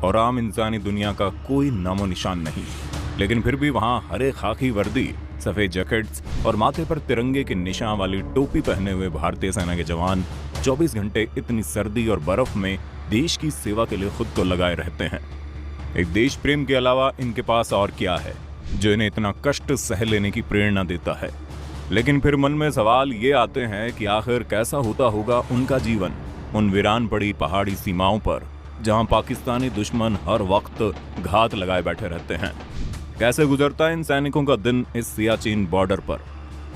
और आम इंसानी दुनिया का कोई नामो निशान नहीं। लेकिन फिर भी वहाँ हरे खाकी वर्दी, सफेद जैकेट्स और माथे पर तिरंगे के निशान वाली टोपी पहने हुए भारतीय सेना के जवान 24 घंटे इतनी सर्दी और बर्फ में देश की सेवा के लिए खुद को लगाए रहते हैं। एक देश प्रेम के अलावा इनके पास और क्या है जो इन्हें इतना कष्ट सह लेने की प्रेरणा देता है। लेकिन फिर मन में सवाल ये आते हैं कि आखिर कैसा होता होगा उनका जीवन उन वीरान पड़ी पहाड़ी सीमाओं पर, जहां पाकिस्तानी दुश्मन हर वक्त घात लगाए बैठे रहते हैं। कैसे गुजरता है इन सैनिकों का दिन इस सियाचिन बॉर्डर पर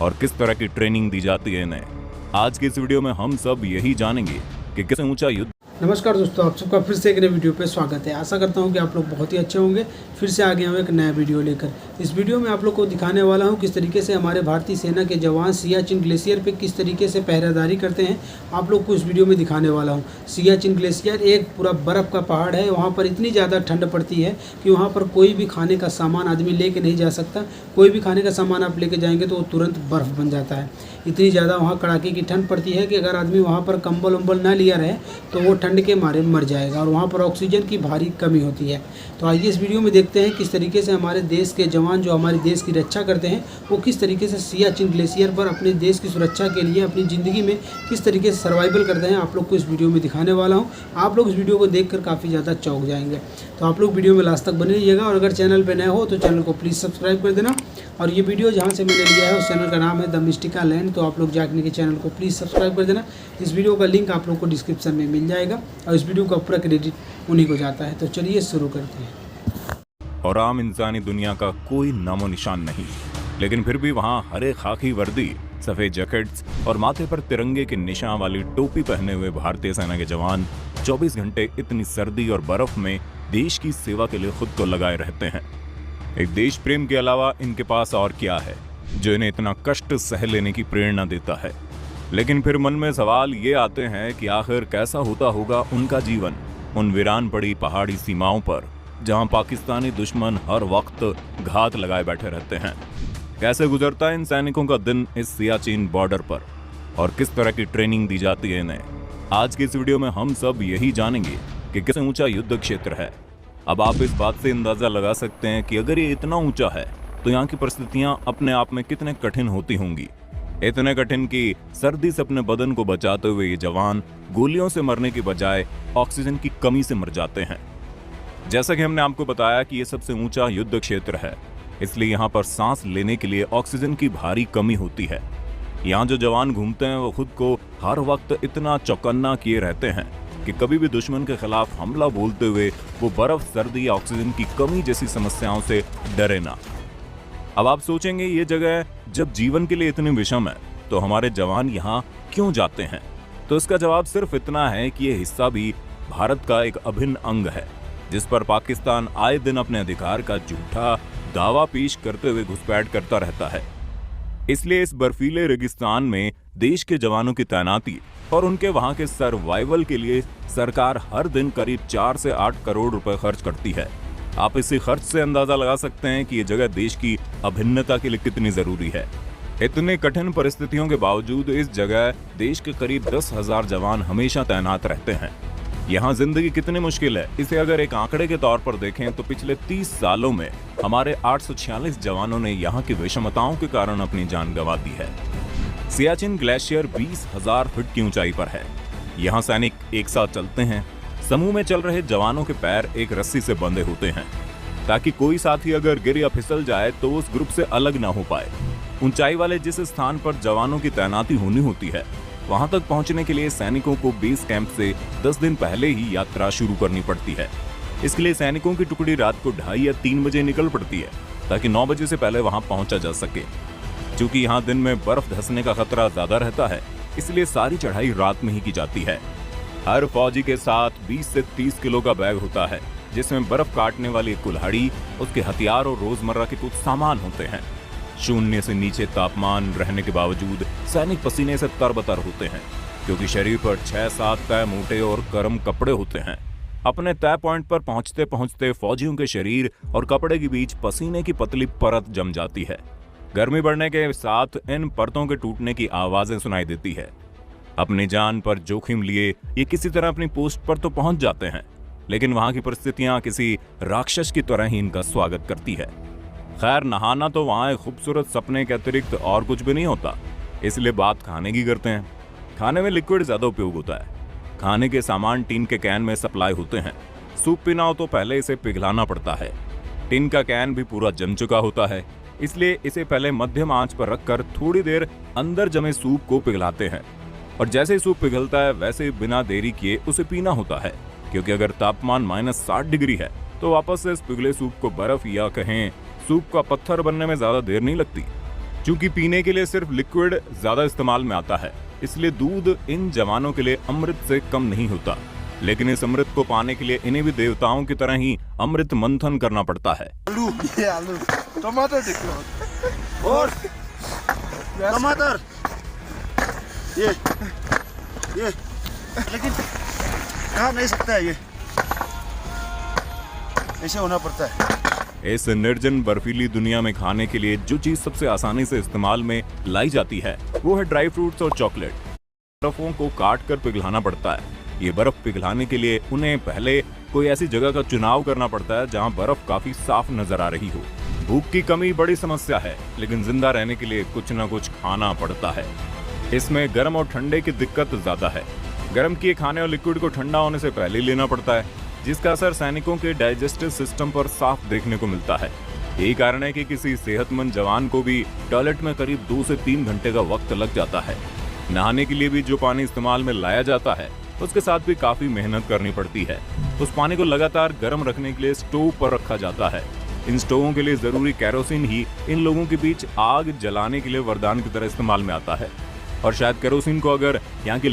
और किस तरह की ट्रेनिंग दी जाती है इन्हें। आज की इस वीडियो में हम सब यही जानेंगे कि किस ऊंचा युद्ध। नमस्कार दोस्तों, आप सबका फिर से एक नए वीडियो पे स्वागत है। आशा करता हूं कि आप लोग बहुत ही अच्छे होंगे। फिर से आ गया हूं एक नया वीडियो लेकर। इस वीडियो में आप लोग को दिखाने वाला हूं किस तरीके से हमारे भारतीय सेना के जवान सियाचिन ग्लेशियर पे किस तरीके से पहरेदारी करते हैं। आप लोग को इस वीडियो में दिखाने वाला हूँ। सियाचिन ग्लेशियर एक पूरा बर्फ़ का पहाड़ है। वहाँ पर इतनी ज़्यादा ठंड पड़ती है कि वहाँ पर कोई भी खाने का सामान आदमी लेके नहीं जा सकता। कोई भी खाने का सामान आप लेके जाएंगे तो वो तुरंत बर्फ़ बन जाता है। इतनी ज़्यादा वहाँ कड़ाके की ठंड पड़ती है कि अगर आदमी वहाँ पर कंबल उम्बल ना लिया रहे तो वो ठंड के मारे मर जाएगा। और वहाँ पर ऑक्सीजन की भारी कमी होती है। तो आइए इस वीडियो में देखते हैं किस तरीके से हमारे देश के जवान जो हमारे देश की रक्षा करते हैं वो किस तरीके से सियाचिन ग्लेशियर पर अपने देश की सुरक्षा के लिए अपनी ज़िंदगी में किस तरीके से सर्वाइवल करते हैं। आप लोग को इस वीडियो में दिखाने वाला हूँ। आप लोग इस वीडियो को देखकर काफ़ी ज़्यादा चौंक जाएंगे। तो आप लोग वीडियो में लास्ट तक बने रहिएगा और अगर चैनल पर नए हो तो चैनल को प्लीज़ सब्सक्राइब कर देना। और ये वीडियो जहाँ से मैंने लिया है उस चैनल का नाम है द मिस्टिका लैंड। तो आप लोग जाकर के चैनल को प्लीज़ सब्सक्राइब कर देना। इस वीडियो का लिंक आप लोग को डिस्क्रिप्शन में मिल जाएगा और इस वीडियो का पूरा क्रेडिट उन्हीं को जाता है। तो चलिए शुरू करते हैं। और आम इंसानी दुनिया का कोई नामो निशान नहीं। लेकिन फिर भी वहाँ हरे खाकी वर्दी, सफेद जैकेट्स और माथे पर तिरंगे के निशान वाली टोपी पहने हुए भारतीय सेना के जवान 24 घंटे इतनी सर्दी और बर्फ में देश की सेवा के लिए खुद को लगाए रहते हैं। एक देश प्रेम के अलावा इनके पास और क्या है जो इन्हें इतना कष्ट सह लेने की प्रेरणा देता है। लेकिन फिर मन में सवाल ये आते हैं कि आखिर कैसा होता होगा उनका जीवन उन वीरान पड़ी पहाड़ी सीमाओं पर, जहां पाकिस्तानी दुश्मन हर वक्त घात लगाए बैठे रहते हैं। कैसे गुजरता है इन सैनिकों का दिन इस सियाचिन बॉर्डर पर और किस तरह की ट्रेनिंग दी जाती है इन्हें। आज की इस वीडियो में हम सब यही जानेंगे कि किस ऊंचा युद्ध क्षेत्र है। अब आप इस बात से अंदाजा लगा सकते हैं कि अगर ये इतना ऊंचा है तो यहाँ की परिस्थितियां अपने आप में कितने कठिन होती होंगी। इतने कठिन कि सर्दी से अपने बदन को बचाते हुए ये जवान गोलियों से मरने की बजाय ऑक्सीजन की कमी से मर जाते हैं। जैसा कि हमने आपको बताया कि ये सबसे ऊंचा युद्ध क्षेत्र है, इसलिए यहाँ पर सांस लेने के लिए ऑक्सीजन की भारी कमी होती है। यहाँ जो जवान घूमते हैं वो खुद को हर वक्त इतना चौकन्ना किए रहते हैं कि कभी भी दुश्मन के खिलाफ हमला बोलते हुए वो बर्फ, सर्दी या ऑक्सीजन की कमी जैसी समस्याओं से डरे ना। अब आप सोचेंगे ये जगह जब जीवन के लिए इतनी विषम है तो हमारे जवान यहाँ क्यों जाते हैं। तो इसका जवाब सिर्फ इतना है कि ये हिस्सा भी भारत का एक अभिन्न अंग है, जिस पर पाकिस्तान आए दिन अपने अधिकार का झूठा दावा पेश करते हुए घुसपैठ करता रहता है। इसलिए इस बर्फीले रेगिस्तान में देश के जवानों की तैनाती और उनके वहां के सर्वाइवल के लिए सरकार हर दिन करीब 4 से 8 करोड़ रुपए खर्च करती है। आप इसी खर्च से अंदाजा लगा सकते हैं कि ये जगह देश की अभिन्नता के लिए कितनी जरूरी है। इतने कठिन परिस्थितियों के बावजूद इस जगह देश के करीब 10,000 जवान हमेशा तैनात रहते हैं। यहाँ जिंदगी कितनी मुश्किल है, इसे अगर एक आंकड़े के तौर पर देखें तो पिछले 30 सालों में हमारे 846 जवानों ने यहाँ की विषमताओं के कारण अपनी जान गंवा दी है। सियाचिन ग्लेशियर 20,000 फीट की ऊंचाई पर है। यहाँ सैनिक एक साथ चलते हैं। समूह में चल रहे जवानों के पैर एक रस्सी से बंधे होते हैं ताकि कोई साथी अगर गिर या फिसल जाए तो उस ग्रुप से अलग ना हो पाए। ऊंचाई वाले जिस स्थान पर जवानों की तैनाती होनी होती है वहां तक पहुंचने के लिए सैनिकों को बेस कैंप से 10 दिन पहले ही यात्रा शुरू करनी पड़ती है। इसके लिए सैनिकों की टुकड़ी रात को 2:30 या 3 बजे निकल पड़ती है ताकि 9 बजे से पहले वहां पहुंचा जा सके। क्योंकि यहाँ दिन में बर्फ धंसने का खतरा ज्यादा रहता है, इसलिए सारी चढ़ाई रात में ही की जाती है। हर फौजी के साथ 20 से 30 किलो का बैग होता है, जिसमें बर्फ काटने वाली कुल्हाड़ी, उसके हथियार और रोजमर्रा के कुछ सामान होते हैं। 0 से नीचे तापमान रहने के बावजूद सैनिक पसीने से तरबतर होते हैं, क्योंकि शरीर पर 6-7 तय मोटे और गर्म कपड़े होते हैं। अपने तय पॉइंट पर पहुंचते पहुंचते फौजियों के शरीर और कपड़े के बीच पसीने की पतली परत जम जाती है। गर्मी बढ़ने के साथ इन परतों के टूटने की आवाजें सुनाई देती है। अपनी जान पर जोखिम लिए ये किसी तरह अपनी पोस्ट पर तो पहुंच जाते हैं, लेकिन वहां की परिस्थितियां किसी राक्षस की तरह ही इनका स्वागत करती है। खैर, नहाना तो वहां एक खूबसूरत सपने के अतिरिक्त और कुछ भी नहीं होता, इसलिए बात खाने की करते हैं। खाने में लिक्विड ज्यादा उपयोग होता है। खाने के सामान टीन के कैन में सप्लाई होते हैं। सूप पीना हो तो पहले इसे पिघलाना पड़ता है। टिन का कैन भी पूरा जम चुका होता है, इसलिए इसे पहले मध्यम आंच पर रखकर थोड़ी देर अंदर जमे सूप को पिघलाते हैं, और जैसे ही सूप पिघलता है वैसे ही बिना देरी किए उसे पीना होता है, क्योंकि अगर तापमान -60 डिग्री है तो वापस से इस पिघले सूप को बर्फ या कहें सूप का पत्थर बनने में ज्यादा देर नहीं लगती। क्योंकि पीने के लिए सिर्फ लिक्विड ज्यादा इस्तेमाल में आता है, इसलिए दूध इन जवानों के लिए अमृत से कम नहीं होता। लेकिन इस अमृत को पाने के लिए इन्हें भी देवताओं की तरह ही अमृत मंथन करना पड़ता है। आलू टमाटर देखो और टमाटर ये लेकिन खा नहीं सकता है, ये ऐसे होना पड़ता है। इस निर्जन बर्फीली दुनिया में खाने के लिए जो चीज सबसे आसानी से इस्तेमाल में लाई जाती है वो है ड्राई फ्रूट्स और चॉकलेट। बर्फों को काट कर पिघलाना पड़ता है। ये बर्फ पिघलाने के लिए उन्हें पहले कोई ऐसी जगह का चुनाव करना पड़ता है जहां बर्फ काफी साफ नजर आ रही हो। भूख की कमी बड़ी समस्या है, लेकिन जिंदा रहने के लिए कुछ न कुछ खाना पड़ता है। इसमें गर्म और ठंडे की दिक्कत ज्यादा है। गर्म किए खाने और लिक्विड को ठंडा होने से पहले लेना पड़ता है, जिसका असर सैनिकों के डाइजेस्टिव सिस्टम पर साफ देखने को मिलता है। यही कारण है कि किसी सेहतमंद जवान को भी टॉयलेट में करीब 2 से 3 घंटे का वक्त लग जाता है। नहाने के लिए भी जो पानी इस्तेमाल में लाया जाता है उसके साथ भी काफी मेहनत करनी पड़ती है। उस पानी को लगातार गर्म रखने के लिए स्टोव पर रखा जाता है। इन स्टोवों के लिए जरूरी केरोसिन ही इन लोगों के बीच आग जलाने के लिए वरदान की तरह इस्तेमाल में आता है। और शायद केरोसिन को अगर यहाँ की